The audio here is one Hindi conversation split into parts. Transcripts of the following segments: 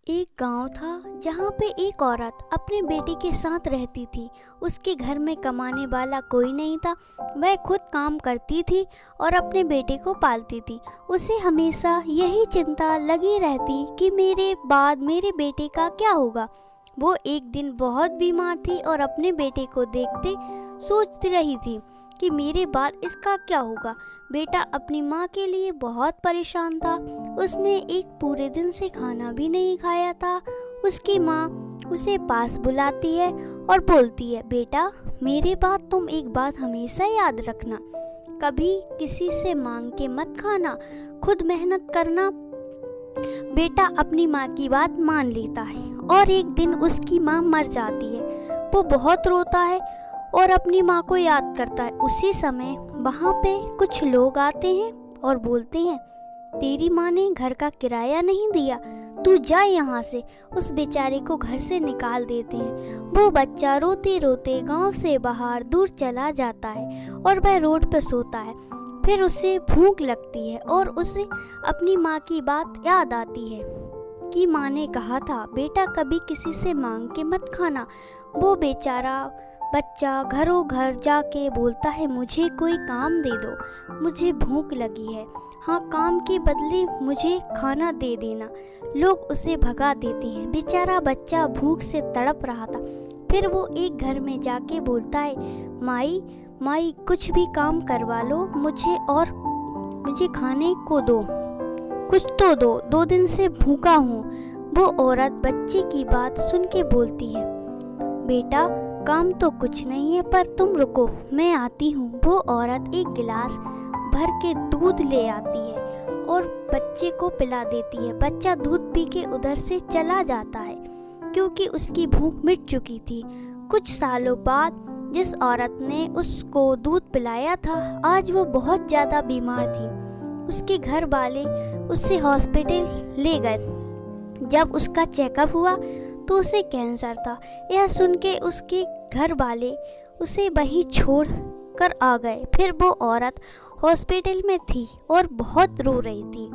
एक गांव था जहां पे एक औरत अपने बेटे के साथ रहती थी। उसके घर में कमाने वाला कोई नहीं था। वह खुद काम करती थी और अपने बेटे को पालती थी। उसे हमेशा यही चिंता लगी रहती कि मेरे बाद मेरे बेटे का क्या होगा। वो एक दिन बहुत बीमार थी और अपने बेटे को देखते सोचती रही थी कि मेरे बाद इसका क्या होगा। बेटा अपनी माँ के लिए बहुत परेशान था। उसने एक पूरे दिन से खाना भी नहीं खाया था। उसकी माँ उसे पास बुलाती है और बोलती है, बेटा मेरे बाद तुम एक बात हमेशा याद रखना, कभी किसी से मांग के मत खाना, खुद मेहनत करना। बेटा अपनी माँ की बात मान लेता है और एक दिन उसकी माँ मर जाती है। वो बहुत रोता है और अपनी माँ को याद करता है। उसी समय वहाँ पे कुछ लोग आते हैं और बोलते हैं, तेरी माँ ने घर का किराया नहीं दिया, तू जा यहाँ से। उस बेचारे को घर से निकाल देते हैं। वो बच्चा रोते रोते गांव से बाहर दूर चला जाता है और वह रोड पर सोता है। फिर उसे भूख लगती है और उसे अपनी माँ की बात याद आती है कि माँ ने कहा था, बेटा कभी किसी से मांग के मत खाना। वो बेचारा बच्चा घरों घर जाके बोलता है, मुझे कोई काम दे दो, मुझे भूख लगी है, हाँ काम के बदले मुझे खाना दे देना। लोग उसे भगा देते हैं। बेचारा बच्चा भूख से तड़प रहा था। फिर वो एक घर में जाके बोलता है, माई माई कुछ भी काम करवा लो मुझे और मुझे खाने को दो, कुछ तो दो, 2 दिन से भूखा हूँ। वो औरत बच्चे की बात सुन के बोलती है, बेटा काम तो कुछ नहीं है, पर तुम रुको मैं आती हूँ। वो औरत एक गिलास भर के दूध ले आती है और बच्चे को पिला देती है। बच्चा दूध पी के उधर से चला जाता है क्योंकि उसकी भूख मिट चुकी थी। कुछ सालों बाद जिस औरत ने उसको दूध पिलाया था, आज वो बहुत ज़्यादा बीमार थी। उसके घर वाले उसे हॉस्पिटल ले गए। जब उसका चेकअप हुआ तो उसे कैंसर था। यह सुन के उसके घर वाले उसे वहीं छोड़ कर आ गए। फिर वो औरत हॉस्पिटल में थी और बहुत रो रही थी।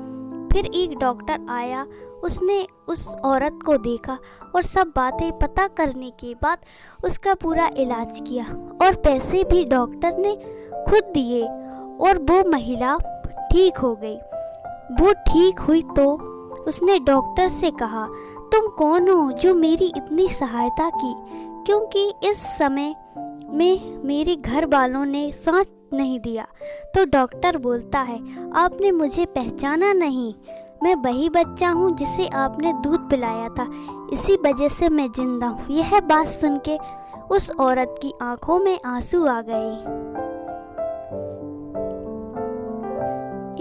फिर एक डॉक्टर आया, उसने उस औरत को देखा और सब बातें पता करने के बाद उसका पूरा इलाज किया और पैसे भी डॉक्टर ने खुद दिए और वो महिला ठीक हो गई। वो ठीक हुई तो उसने डॉक्टर से कहा, तुम कौन हो जो मेरी इतनी सहायता की, क्योंकि इस समय में मेरे घर वालों ने साथ नहीं दिया। तो डॉक्टर बोलता है, आपने मुझे पहचाना नहीं, मैं वही बच्चा हूँ जिसे आपने दूध पिलाया था, इसी वजह से मैं जिंदा हूँ। यह बात सुन के उस औरत की आंखों में आंसू आ गए।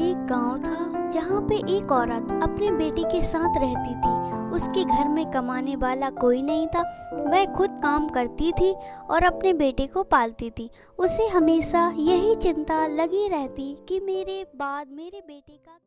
एक गांव था जहाँ पे एक औरत अपने बेटे के साथ रहती थी। उसके घर में कमाने वाला कोई नहीं था। वह खुद काम करती थी और अपने बेटे को पालती थी। उसे हमेशा यही चिंता लगी रहती कि मेरे बाद मेरे बेटे का